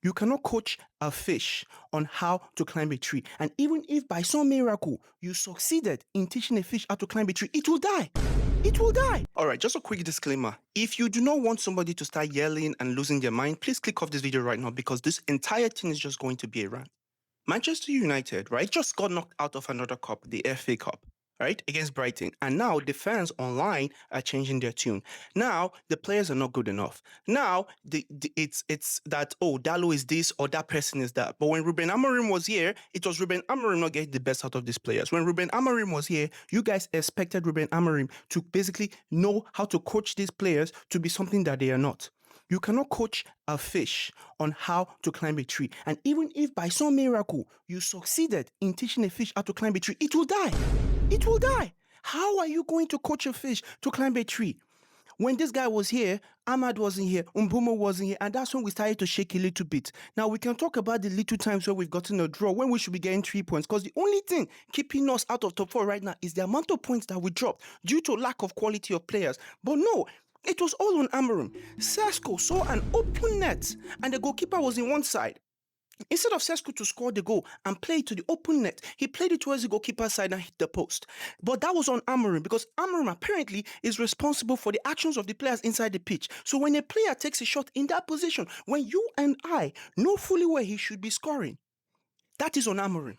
You cannot coach a fish on how to climb a tree. And even if by some miracle you succeeded in teaching a fish how to climb a tree, it will die. It will die. All right, just a quick disclaimer. If you do not want somebody to start yelling and losing their mind, please click off this video right now because this entire thing is just going to be a rant. Manchester United, right, just got knocked out of another cup, the FA Cup, right, against Brighton. And now the fans online are changing their tune. Now the players are not good enough. Now it's that, oh, Dallo is this or that person is that. But when Ruben Amorim was here, it was Ruben Amorim not getting the best out of these players. When Ruben Amorim was here, you guys expected Ruben Amorim to basically know how to coach these players to be something that they are not. You cannot coach a fish on how to climb a tree. And even if by some miracle you succeeded in teaching a fish how to climb a tree, it will die. It will die. How are you going to coach a fish to climb a tree? When this guy was here, Ahmad wasn't here, Mbumo wasn't here, and that's when we started to shake a little bit. Now, we can talk about the little times where we've gotten a draw, when we should be getting 3 points, because the only thing keeping us out of top 4 right now is the amount of points that we dropped due to lack of quality of players. But no, it was all on Amorim. Sesko saw an open net, and the goalkeeper was in one side. Instead of Sesko to score the goal and play it to the open net, he played it towards the goalkeeper's side and hit the post. But that was on Amorim because Amorim apparently is responsible for the actions of the players inside the pitch. So when a player takes a shot in that position, when you and I know fully where he should be scoring, that is on Amorim.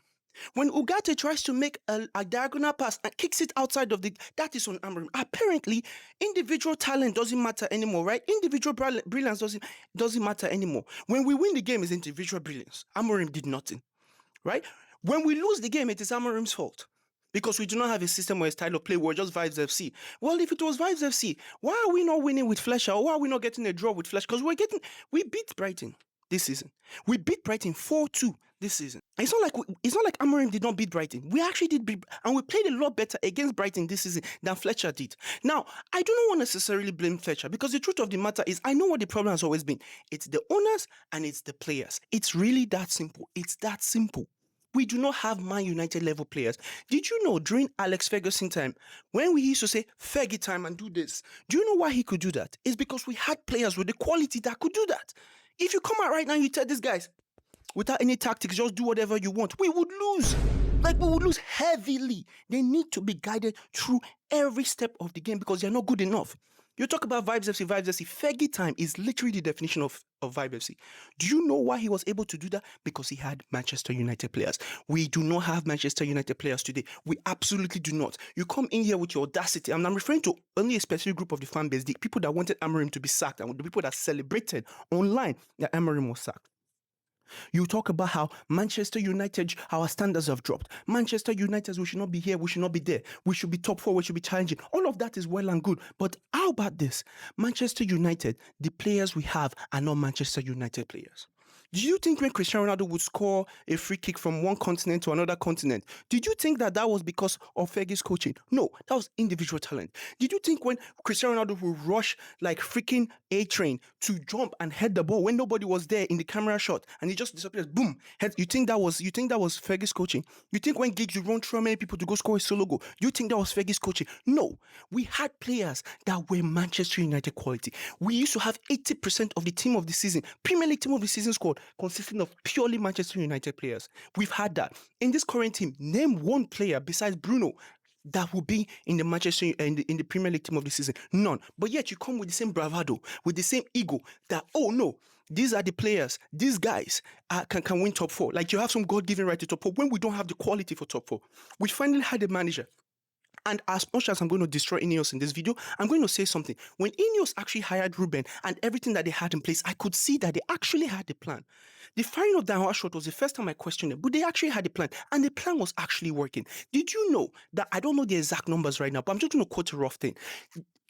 When Ugarte tries to make a diagonal pass and kicks it outside of that is on Amorim. Apparently, individual talent doesn't matter anymore, right? Individual brilliance doesn't matter anymore. When we win the game, it's individual brilliance. Amorim did nothing, right? When we lose the game, it is Amorim's fault because we do not have a system or a style of play. We're just Vibes FC. Well, if it was Vibes FC, why are we not winning with Fletcher? Or why are we not getting a draw with Fletcher? Because we beat Brighton this season. We beat Brighton 4-2 this season. It's not like Amorim did not beat Brighton. We actually did beat, and we played a lot better against Brighton this season than Fletcher did. Now, I do not want to necessarily blame Fletcher because the truth of the matter is I know what the problem has always been. It's the owners and it's the players. It's really that simple. It's that simple. We do not have Man United level players. Did you know during Alex Ferguson time, when we used to say Fergie time and do this, do you know why he could do that? It's because we had players with the quality that could do that. If you come out right now and you tell these guys, without any tactics, just do whatever you want, we would lose. Like, we would lose heavily. They need to be guided through every step of the game because they're not good enough. You talk about Vibes FC. Fergie time is literally the definition of Vibes FC. Do you know why he was able to do that? Because he had Manchester United players. We do not have Manchester United players today. We absolutely do not. You come in here with your audacity, and I'm referring to only a specific group of the fan base, the people that wanted Amorim to be sacked and the people that celebrated online that Amorim was sacked. You talk about how Manchester United, our standards have dropped. Manchester United, we should not be here, we should not be there. We should be top 4, we should be challenging. All of that is well and good. But how about this? Manchester United, the players we have are not Manchester United players. Do you think when Cristiano Ronaldo would score a free kick from one continent to another continent, did you think that was because of Fergie's coaching? No, that was individual talent. Did you think when Cristiano Ronaldo would rush like freaking A-Train to jump and head the ball when nobody was there in the camera shot and he just disappears, boom, you think that was Fergie's coaching? You think when Giggs would run through many people to go score a solo goal, you think that was Fergie's coaching? No, we had players that were Manchester United quality. We used to have 80% of the team of the season, Premier League team of the season squad, consisting of purely Manchester United players. We've had that. In this current team, name one player besides Bruno that will be in the Manchester in the Premier League team of the season. None. But yet you come with the same bravado, with the same ego that, oh no, these are the players, these guys can win top 4. Like you have some God-given right to top 4 when we don't have the quality for top 4. We finally had a manager. And as much as I'm going to destroy Ineos in this video, I'm going to say something. When Ineos actually hired Ruben and everything that they had in place, I could see that they actually had a plan. The firing of Dan shot was the first time I questioned it, but they actually had a plan, and the plan was actually working. Did you know that I don't know the exact numbers right now, but I'm just going to quote a rough thing.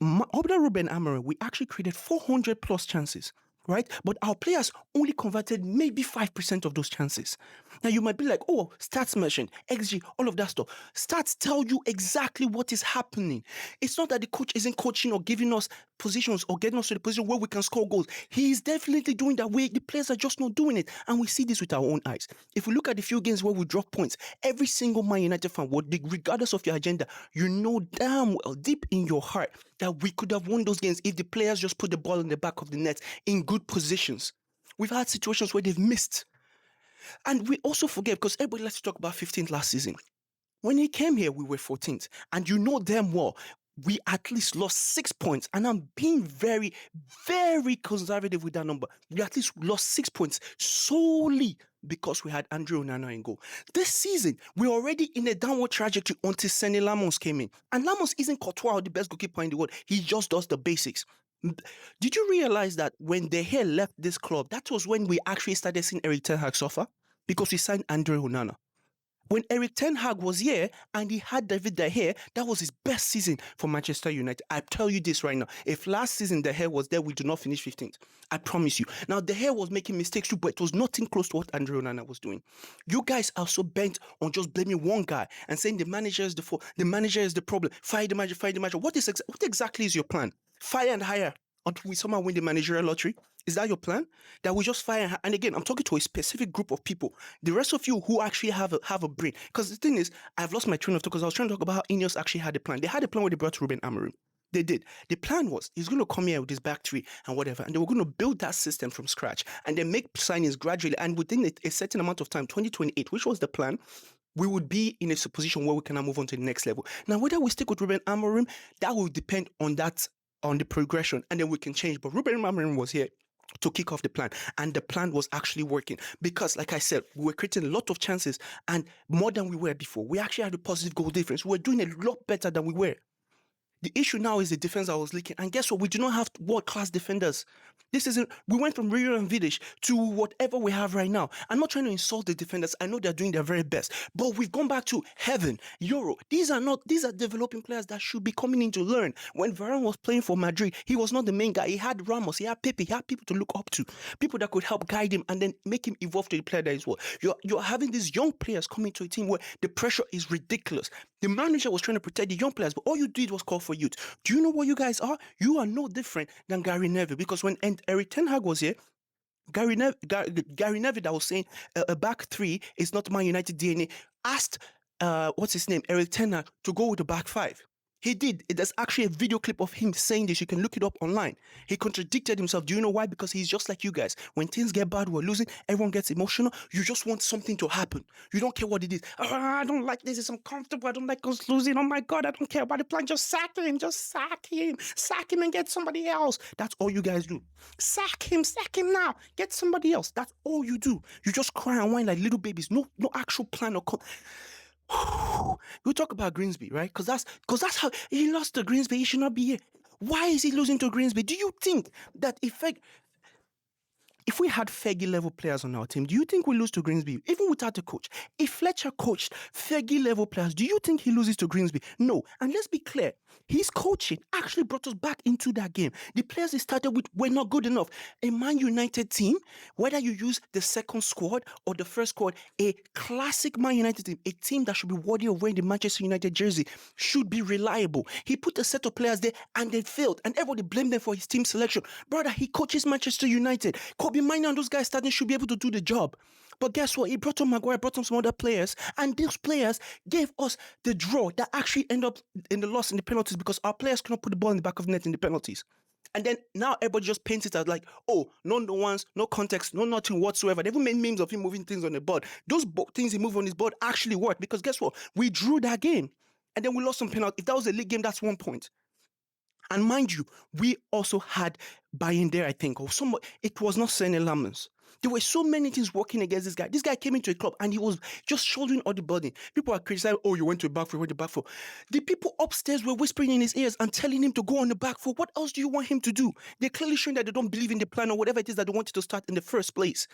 Under Ruben Amorim, we actually created 400 plus chances. Right? But our players only converted maybe 5% of those chances. Now you might be like, oh, stats mentioned, XG, all of that stuff. Stats tell you exactly what is happening. It's not that the coach isn't coaching or giving us positions or getting us to the position where we can score goals. He is definitely doing that way. The players are just not doing it. And we see this with our own eyes. If we look at the few games where we drop points, every single Man United fan, regardless of your agenda, you know damn well, deep in your heart, that we could have won those games if the players just put the ball in the back of the net in good positions. We've had situations where they've missed. And we also forget, because everybody likes to talk about 15th last season. When he came here, we were 14th. And you know damn well, we at least lost 6 points. And I'm being very, very conservative with that number. We at least lost 6 points solely because we had Andre Onana in goal. This season, we're already in a downward trajectory until Sene Lamos came in. And Lamos isn't Courtois or the best goalkeeper in the world. He just does the basics. Did you realize that when De Gea left this club, that was when we actually started seeing Erik ten Hag suffer? Because we signed Andre Onana. When Erik ten Hag was here and he had David De Gea, that was his best season for Manchester United. I tell you this right now. If last season De Gea was there, we do not finish 15th. I promise you. Now, De Gea was making mistakes too, but it was nothing close to what Andre Onana was doing. You guys are so bent on just blaming one guy and saying the manager is the fault, the manager is the problem. Fire the manager, fire the manager. What exactly is your plan? Fire and hire until we somehow win the managerial lottery? Is that your plan? That we just fire? And again, I'm talking to a specific group of people. The rest of you who actually have a brain. Because the thing is, I've lost my train of thought because I was trying to talk about how Ineos actually had a plan. They had a plan where they brought Ruben Amorim. They did. The plan was he's going to come here with his back three and whatever, and they were going to build that system from scratch and then make signings gradually. And within a certain amount of time, 2028, which was the plan, we would be in a position where we can now move on to the next level. Now, whether we stick with Ruben Amorim, that will depend on the progression, and then we can change. But Ruben Amorim was here to kick off the plan, and the plan was actually working because, like I said, we were creating a lot of chances and more than we were before. We actually had a positive goal difference. We were doing a lot better than we were. The issue now is the defense I was leaking. And guess what? We do not have world-class defenders. We went from Rio and Vidic to whatever we have right now. I'm not trying to insult the defenders. I know they're doing their very best. But we've gone back to heaven, Euro. These are developing players that should be coming in to learn. When Varane was playing for Madrid, he was not the main guy. He had Ramos, he had Pepe, he had people to look up to. People that could help guide him and then make him evolve to the player that is what. You're having these young players coming to a team where the pressure is ridiculous. The manager was trying to protect the young players, but all you did was call for youth. Do you know what you guys are? You are no different than Gary Neville, because when Erik ten Hag was here, Gary Neville that was saying a back three is not Man United DNA, asked what's his name, Erik ten Hag, to go with the back five. He did. There's actually a video clip of him saying this. You can look it up online. He contradicted himself. Do you know why? Because he's just like you guys. When things get bad, we're losing, everyone gets emotional. You just want something to happen. You don't care what it is. Oh, I don't like this. It's uncomfortable. I don't like us losing. Oh my God, I don't care about the plan. Just sack him. Just sack him. Sack him and get somebody else. That's all you guys do. Sack him now. Get somebody else. That's all you do. You just cry and whine like little babies. No actual plan or we talk about Greensby, right? Because that's how he lost to Greensby. He should not be here. Why is he losing to Greensby? Do you think that if we had Fergie level players on our team, do you think we lose to Greensby? Even without a coach. If Fletcher coached Fergie level players, do you think he loses to Greensby? No. And let's be clear, his coaching actually brought us back into that game. The players he started with were not good enough. A Man United team, whether you use the second squad or the first squad, a classic Man United team, a team that should be worthy of wearing the Manchester United jersey, should be reliable. He put a set of players there and they failed, and everybody blamed them for his team selection. Brother, he coaches Manchester United. Kobe Mainoo and those guys starting should be able to do the job. But guess what? He brought on Maguire, brought on some other players, and those players gave us the draw that actually ended up in the loss in the penalties because our players cannot put the ball in the back of the net in the penalties. And then now everybody just paints it as like, oh, no nuance, no context, no nothing whatsoever. They even made memes of him moving things on the board. Those things he moved on his board actually worked because guess what? We drew that game. And then we lost some penalty. If that was a league game, that's 1 point. And mind you, we also had buy-in there, I think, or it was not Sene Lammers. There were so many things working against this guy. This guy came into a club and he was just shouldering all the burden. People are criticizing, oh, you went to a back four, you went to back four. The people upstairs were whispering in his ears and telling him to go on the back four. What else do you want him to do? They're clearly showing that they don't believe in the plan or whatever it is that they wanted to start in the first place.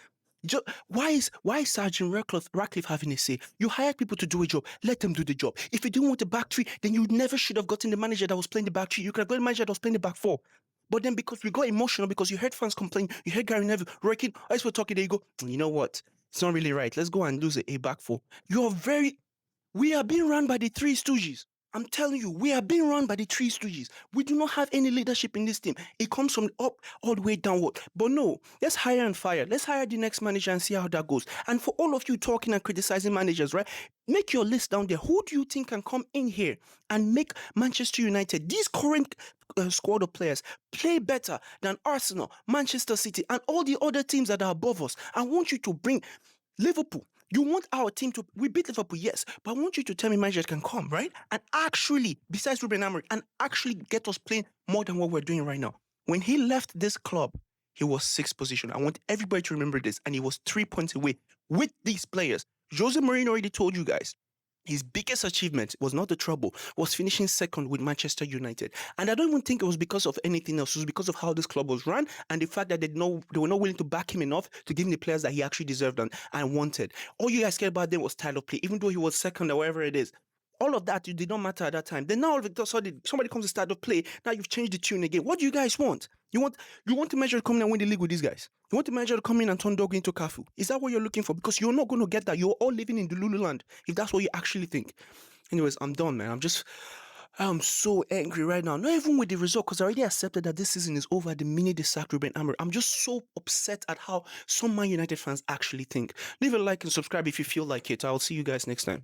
Why is Sergeant Ratcliffe having a say? You hired people to do a job. Let them do the job. If you didn't want the back three, then you never should have gotten the manager that was playing the back three. You could have gotten the manager that was playing the back four. But then because we got emotional, because you heard fans complain, you heard Gary Neville, Roy Keane, as we're talking, there you go, you know what? It's not really right. Let's go and lose a back four. We are being run by the three stooges. I'm telling you, we are being run by the three stooges. We do not have any leadership in this team. It comes from up all the way downward. But no, let's hire and fire. Let's hire the next manager and see how that goes. And for all of you talking and criticizing managers, right? Make your list down there. Who do you think can come in here and make Manchester United, these current squad of players, play better than Arsenal, Manchester City, and all the other teams that are above us? I want you to bring Liverpool. You want our team to, we beat Liverpool, yes, but I want you to tell me managers can come, right? And actually, besides Ruben Amorim, and actually get us playing more than what we're doing right now. When he left this club, he was sixth position. I want everybody to remember this, and he was 3 points away with these players. Jose Mourinho already told you guys. His biggest achievement was not the trouble, was finishing second with Manchester United. And I don't even think it was because of anything else. It was because of how this club was run and the fact that they were not willing to back him enough to give him the players that he actually deserved and wanted. All you guys cared about then was style of play, even though he was second or whatever it is. All of that did not matter at that time. Then now all of a sudden somebody comes to start of play. Now you've changed the tune again. What do you guys want? You want the manager to come in and win the league with these guys? You want the manager to come in and turn Dog into Cafu? Is that what you're looking for? Because you're not going to get that. You're all living in the Lululand, if that's what you actually think. Anyways, I'm done, man. I'm so angry right now. Not even with the result, because I already accepted that this season is over the minute they sacked Ruben Amorim. I'm just so upset at how some Man United fans actually think. Leave a like and subscribe if you feel like it. I'll see you guys next time.